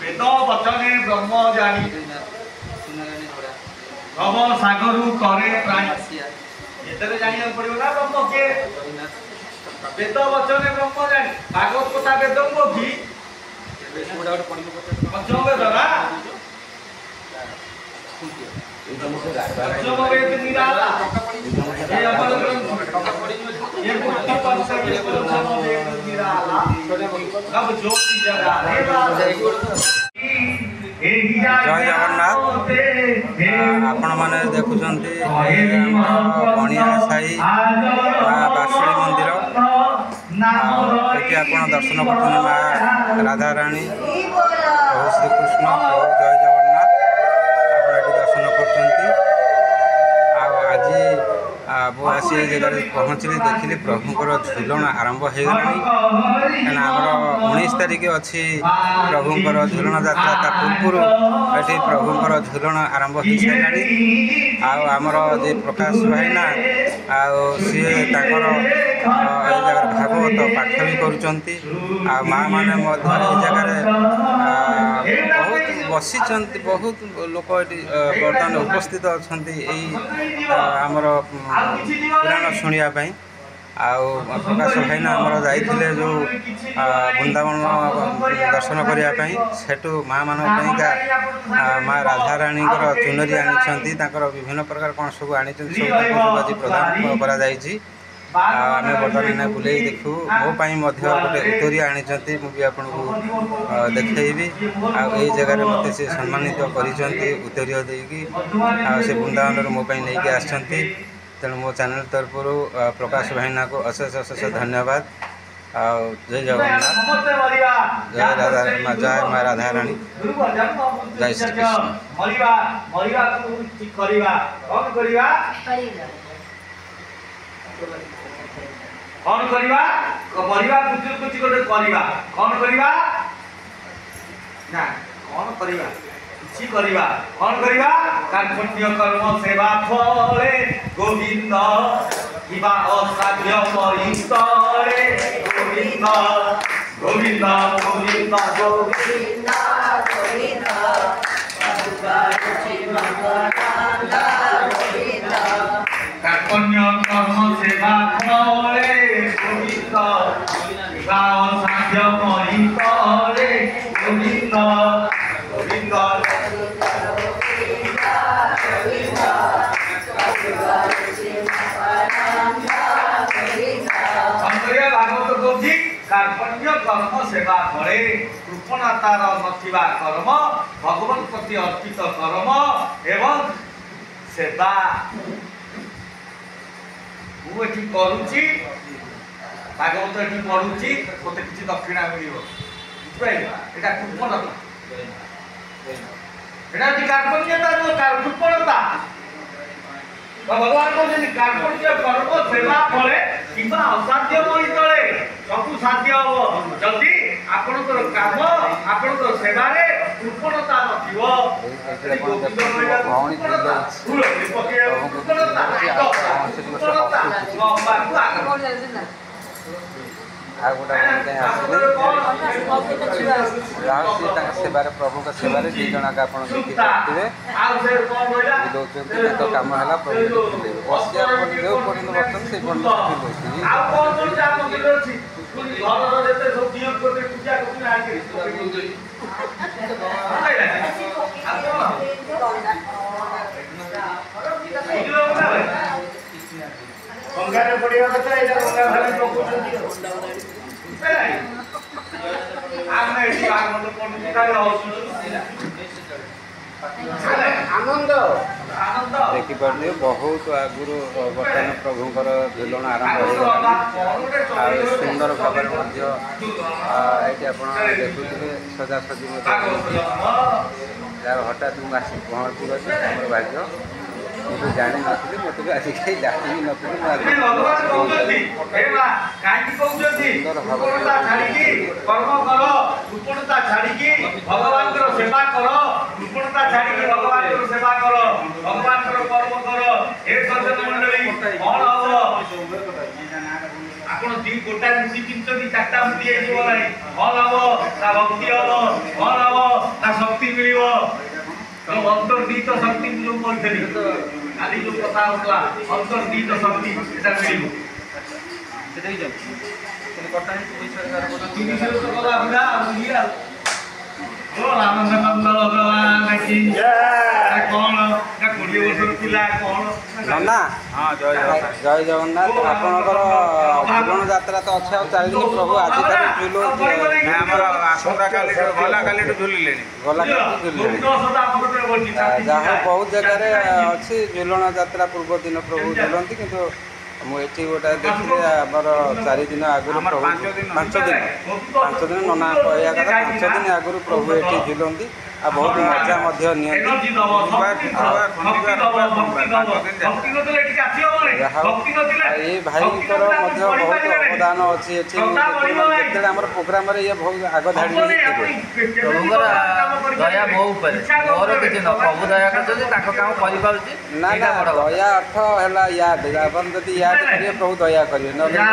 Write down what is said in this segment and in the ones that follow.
वेद वचने ब्रह्म जानी भव सागर करे प्राणी ये जाना पड़ो ना ब्रह्म के वेद वचने ब्रह्म जानी भागवत कथा वेद कि पंचम वेद ना पंचम वेद निराला ये अमर ग्रंथ ये बुद्धि पंचम वेद निराला सब ज्योति जगाने वाला जय जगन्नाथ आपण मैंने देखुं बणिया साई बासुड़ी मंदिर ये आप दर्शन कर माँ राधा रानी प्रभु श्रीकृष्ण प्रभु जय जगन्नाथ आप दर्शन कर आसी जगह पहुँचली देखिली प्रभुंर झुलन आरंभ हो गला कहीं आमर 19 तारिख अच्छी प्रभुंर झुलन यात्रा ता पूर्व ये प्रभुंर झुलन आरंभ हो सारे आमर जे प्रकाश भाईना सी जगह भागवत पाठ भी करुँच माँ मैंने जगह बहुत बसी बहुत लोक बर्तमान उपस्थित अच्छा आमर पुराण शुणापी प्रकाश भाईना आमर जाइए जो वृंदावन दर्शन करने सेठू माँ मानका माँ राधा रानी चुनरी आनी विभिन्न प्रकार कौन सब आनी सब आज प्रदान करा आम बर्तमान बुले देखू मोपाई गोटे उत्तरी आनी मुझे आपको देखी आई जगह मत से सम्मानित करुतरी देकी से वृंदावन मोपाई नहीं आसती तेणु मो चैनल तरफ प्रकाश भाईना को अशेष अशेष धन्यवाद। जय जगन्नाथ जय राधा जय माँ राधा रानी जय श्री कृष्ण। कौन करिवा मरिवा कुछ कुछ गोटे करिवा कौन करिवा ना कौन करिवा किछि करिवा कौन करिवा कार्पण्य कर्म सेवा फले गोविंद किबा असाध्य परितले गोविंद गोविंद गोविंद गोविंद गोविंद कार्पण्य कर्म सेवा फले गोविंद साध्य महितले गोविंद गोविंद भागवत कौची कार्पण्य कर्म सेवा फले कृपणतार नथिबा कर्म भगवान प्रति अर्पित कर्म एवं सेवा मुझे करुच्ची भागवत ये पढ़ुची मत किसी दक्षिणा मिल बुझे यहाँ कृपणता यहाँ कार्पण्यता जो कृपणता भगवान कहते कार्पण्य कर्म सेवा फले किंवा असाध्य महितले सबू साध्य हम जदि आपणकर काम आपणकर सेवार कृपणता नथिबो सेवार प्रभु सेवार दी जन आप देखिए बुलाऊँ कम है प्रभु बसिया जो पर्यटन बर्तन से गंगारे पड़िया कथा एटा गंगा भाले पकोचंती आमे एठी आगमन पडुची काले आनंद आनंद देखी पारे बहुत आगुरु बर्तमान प्रभुंर झुलन आरंभ हो सुंदर भाव ये आप देखुए सजासजी यार हठात मुझे आसी पहुँची भाग्य मुझे जानी नी मत भी आज कहीं जानी नी कृपणता छाड़ी भगवान सेवा कर कृपणता छाड़ी भगवान सेवा कर भगवान कर्म कर ए सज्जन मंडली गोटा मुठी पिंचती चारटा मुठी हे जीव नाही फल हबो ता भक्ति हबो फल हबो ता शक्ति मिलिबो तो अंतर्दीत शक्ति जो कहथली खाली जो कथा होतला अंतर्दीत शक्ति एटा मिलिबो सेटा ही जब कटा है तुम विषय तो कला बुझा बुझिया ओ रामचंद्र भगवान की जय कौन ना 20 वर्ष पिला कौन नन्ना हाँ जय जगन्नाथ आपणकर झुलन यात्रा तो अच्छे और 4 दिन प्रभु आज झुलो आसंता काली गला काली झुलिले जहाँ बहुत जगह अच्छी झुलन यात्रा पूर्व दिन प्रभु झुलती किंतु मुझे गोटे देखिए आमर 4 दिन आगुरी प्रभु 5 दिन नना कहया कथा 5 दिन आगुरी प्रभु ये झुलती आ बहुत मजा ये भाई बहुत अवदान अच्छी प्रोग्राम ये बहुत आग धाड़ी दया मो ऊपर मोर किसी न प्रभु दया करछथि ताको काम करि पाउछि ना ना दया अर्थ है याद अपन जब याद करिए प्रभु दया करिए न दया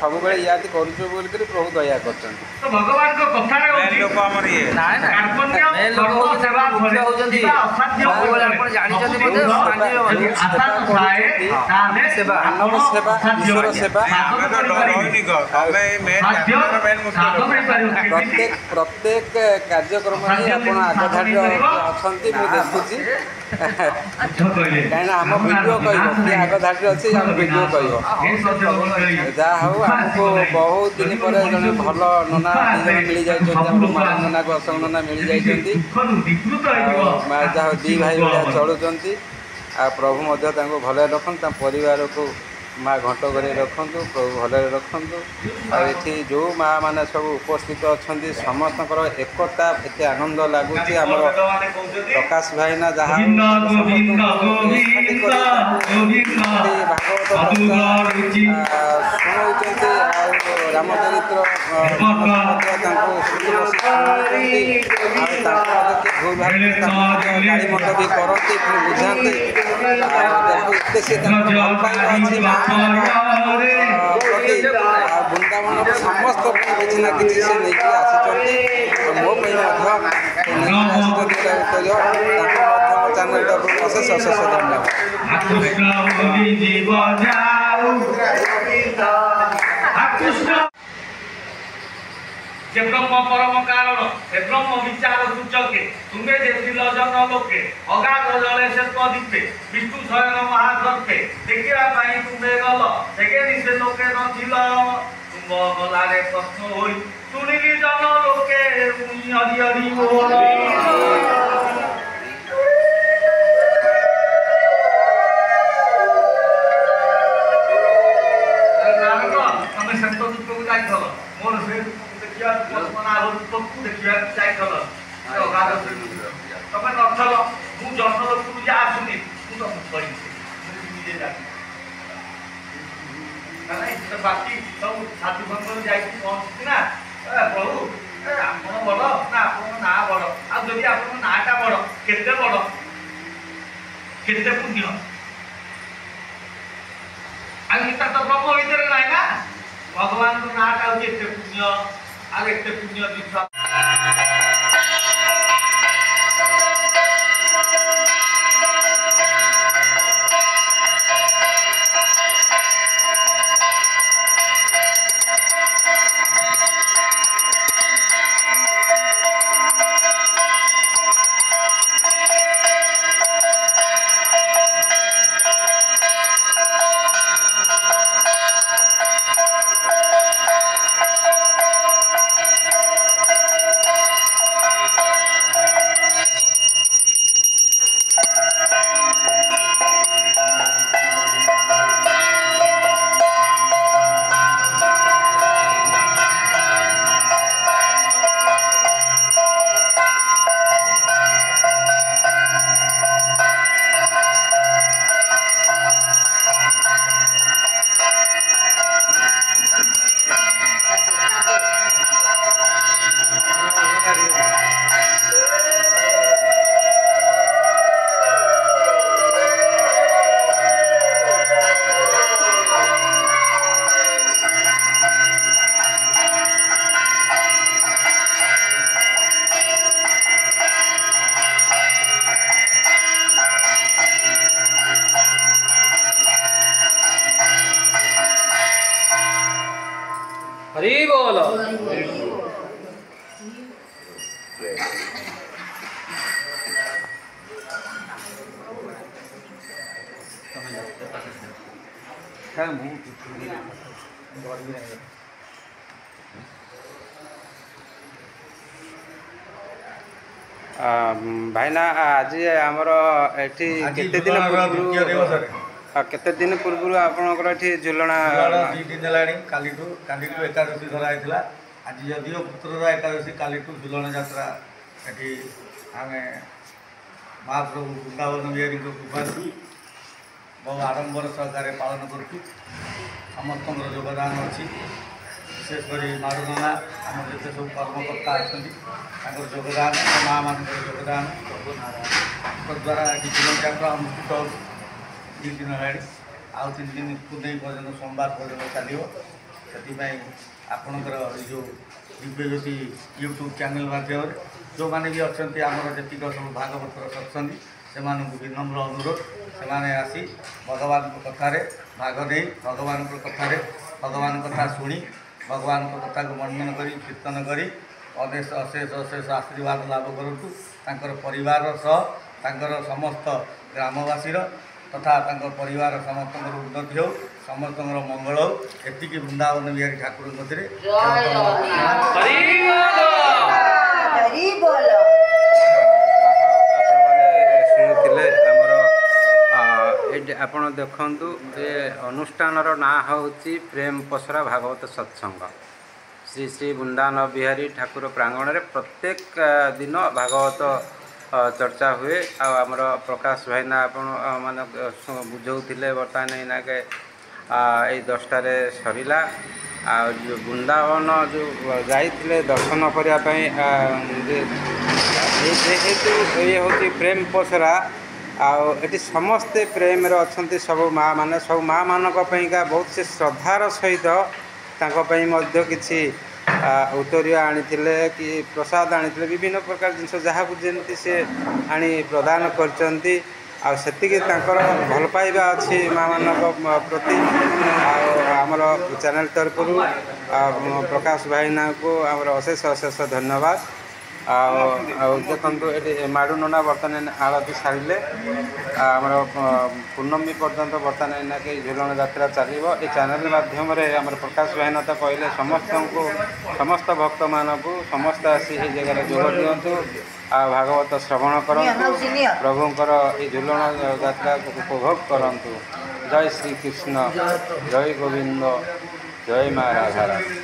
सब बेले याद करूछु बोल कर प्रभु दया करछन तो भगवान को कथा रे लोक हमर ये नाय ना मैं लोक सेवा मुख्य होजंती भगवान आपण जानि छथि बोले मानियो आशा थाए ताने सेवा मानव सेवा ईश्वर सेवा हमें तो रहनी को हमें मेन प्रत्येक कार्यक्रम में आपण आग धाड़ी अछंती मु देखुची कहीं आम वीडियो कह आग धाड़ी अच्छी आम वीडियो कह जहाँ हूँ आमको बहुत दिन पर जड़े भल नना मिल जाए नना को अशोक नना मिल जाए जहाँ दी भाई भाई चलुंट आ प्रभु भले रखु परिवार को माँ घंट कर रखु प्रभु भले रखु आठी जो माँ मैंने सब उपस्थित अच्छा समस्त एकता एत आनंद लगुच आम प्रकाश भाईना जहाँ भागवत शुणुंट रामचरित्र भूल गाड़ी मत भी करती बुझाते वृंदावन समस्त किसी ना कि से नहीं आसी मो चैनल अशेष अशेष धन्यवाद जे ब्रह्म परम कारण हे ब्रह्म विचार सूचके तुम्हें जे जन लोके अगाध जले से दीपे विष्णु शयन महागर्भे देखा तुम्हें गल देखे से लोके नथिल तुम गलारे प्रश्न होई सुनिली जन लोके हरि हरि बोल तमें संत दुख को जाइल मोर से देखिए चाहिए तमें नथल मु जन्म लोक आसुनी बाकी सब साथी बंधु जाए पहुँची ना प्रभु आपन बड़ ना आप ना बड़ आदि आप नाटा बड़ के बड़ के पुण्य आगे तो ब्रह्म भीतर ना ना भगवान को नाटा हूँ एत पुण्य आगे एत पुण्य ଭାଇନା ଆଜି ଆମର ଏଠି କେତେ ଦିନ ପୂର୍ବରୁ ଆପଣଙ୍କର ଏଠି ଝୁଲଣା 2 ଦିନ ହେଲାଣି କାଲିଠୁ ଏକାଦଶୀ ଧରା ହେଇଥିଲା। ଆଜି ଯଦିଓ ପୁତ୍ରର ଏକାଦଶୀ କାଲିଠୁ ଝୁଲଣ ଯାତ୍ରା ଏଠି ଆମେ ମହାପ୍ରଭୁ ବୃନ୍ଦାବନ ବିହାରୀଙ୍କ କୃପାରୁ ବହୁ ଆଡ଼ମ୍ବର ସହକାରେ ପାଳନ କରୁଛୁ। ସମସ୍ତଙ୍କର ଯୋଗଦାନ ଅଛି। ବିଶେଷ କରି ମାରୁନନା ଆମର ଯେତେ ସବୁ କର୍ମକର୍ତ୍ତା ଅଛନ୍ତି ତାଙ୍କର ଯୋଗଦାନ, ମାଆମାନଙ୍କର ଯୋଗଦାନ ଦ୍ୱାରା ଏଠି ଝୁଲଣ ଯାତ୍ରା ଅନୁଷ୍ଠିତ ହେଉଛି। 2 ଦିନ ହେଲାଣି, ଆଉ 3 ଦିନ ପୁନେଇ ପର୍ଯ୍ୟନ୍ତ ସୋମବାର ପର୍ଯ୍ୟନ୍ତ ଚାଲିବ। ସେଥିପାଇଁ ଆପଣଙ୍କର ଏଇ ଯେଉଁ ଦିବ୍ୟଜ୍ୟୋତି ୟୁଟ୍ୟୁବ୍ ଚ୍ୟାନେଲ୍ ମାଧ୍ୟମରେ ଯେଉଁମାନେ ବି ଅଛନ୍ତି ଆମର ଯେତିକ ସବୁ ଭାଗବତର ଅଛନ୍ତି ସେମାନଙ୍କୁ ବିନମ୍ର ଅନୁରୋଧ, ସେମାନେ ଆସି ଭଗବାନଙ୍କ କଥାରେ ଭାଗ ନେଇ ଭଗବାନଙ୍କ କଥାରେ ଭଗବାନଙ୍କ କଥା ଶୁଣି ଭଗବାନଙ୍କ କଥାକୁ ମନନ କରି କୀର୍ତ୍ତନ କରି ଅଶେଷ ଆଶୀର୍ବାଦ ଲାଭ କରନ୍ତୁ। ତାଙ୍କର ପରିବାର ସହ ତାଙ୍କର ସମସ୍ତ ଗ୍ରାମବାସୀର ତଥା ତାଙ୍କ ପରିବାର ସମସ୍ତଙ୍କର ଉନ୍ନତି ହେଉ, ସମସ୍ତଙ୍କର ମଙ୍ଗଳ ହେଉ, ଏତିକି ବୃନ୍ଦାବନ ବିହାରୀ ଠାକୁରଙ୍କ କତିରେ ଶୁଣିଥିଲେ ଆମର ଏଇଠି ଆପଣ ଦେଖନ୍ତୁ ଏ ଅନୁଷ୍ଠାନର ନାଁ ହେଉଛି ପ୍ରେମ ପସରା ଭାଗବତ ସତ୍ସଙ୍ଗ। ଶ୍ରୀ ଶ୍ରୀ ବୃନ୍ଦାବନ ବିହାରୀ ଠାକୁର ପ୍ରାଙ୍ଗଣରେ ପ୍ରତ୍ୟେକ ଦିନ ଭାଗବତ ଚର୍ଚ୍ଚା ହୁଏ। ଆଉ ଆମର ପ୍ରକାଶ ଭାଇନା ଆପଣ ମାନେ ବୁଝଉଥିଲେ ବର୍ତ୍ତମାନ ଏଇନାକେ ଏଇ 10ଟାରେ ସରିଲା। ଆଉ ଯେଉଁ ବୃନ୍ଦାବନ ଯେଉଁ ଯାଇଥିଲେ ଦର୍ଶନ କରିବା ପାଇଁ ଯେହେତୁ ଇଏ ହେଉଛି ପ୍ରେମ ପସରା, ଆଉ ଏଠି ସମସ୍ତେ ପ୍ରେମରେ ଅଛନ୍ତି। ସବୁ ମାଆମାନେ ସବୁ ମାଆମାନଙ୍କ ପାଇଁକା ବହୁତ ସେ ଶ୍ରଦ୍ଧାର ସହିତ ତାଙ୍କ ପାଇଁ ମଧ୍ୟ କିଛି ଉତ୍ତରୀୟ ଆଣିଥିଲେ କି ପ୍ରସାଦ ଆଣିଥିଲେ, ବିଭିନ୍ନ ପ୍ରକାର ଜିନିଷ ଯାହାକୁ ଯେମିତି ସେ ଆଣି ପ୍ରଦାନ କରିଛନ୍ତି। ଆଉ ସେତିକି ତାଙ୍କର ଭଲ ପାଇବା ଅଛି ମାଆମାନଙ୍କ ପ୍ରତି। ଆଉ ଆମର ଚ୍ୟାନେଲ୍ ତରଫରୁ ପ୍ରକାଶ ଭାଇନାଙ୍କୁ ଆମର ଅଶେଷ ଧନ୍ୟବାଦ। ଆଉ ଦେଖନ୍ତୁ ଏଠି ମାଡ଼ୁ ନନା ବର୍ତ୍ତମାନ ଆଳତି ସାରିଲେ। ଆମର ପୂର୍ଣ୍ଣମୀ ପର୍ଯ୍ୟନ୍ତ ବର୍ତ୍ତମାନ ଏଇନାକେ ଝୁଲଣ ଯାତ୍ରା ଚାଲିବ। ଏ ଚ୍ୟାନେଲ୍ ମାଧ୍ୟମରେ ଆମର ପ୍ରକାଶ ଭାଇନା ତ କହିଲେ ସମସ୍ତଙ୍କୁ, ସମସ୍ତ ଭକ୍ତମାନଙ୍କୁ ସମସ୍ତେ ଆସି ଏହି ଜାଗାରେ ଯୋଗ ଦିଅନ୍ତୁ ଆଉ ଭାଗବତ ଶ୍ରବଣ କରନ୍ତୁ, ପ୍ରଭୁଙ୍କର ଏହି ଝୁଲଣ ଯାତ୍ରାକୁ ଉପଭୋଗ କରନ୍ତୁ। ଜୟ ଶ୍ରୀକୃଷ୍ଣ, ଜୟ ଗୋବିନ୍ଦ, ଜୟ ମା ରାଧାରାଣୀ।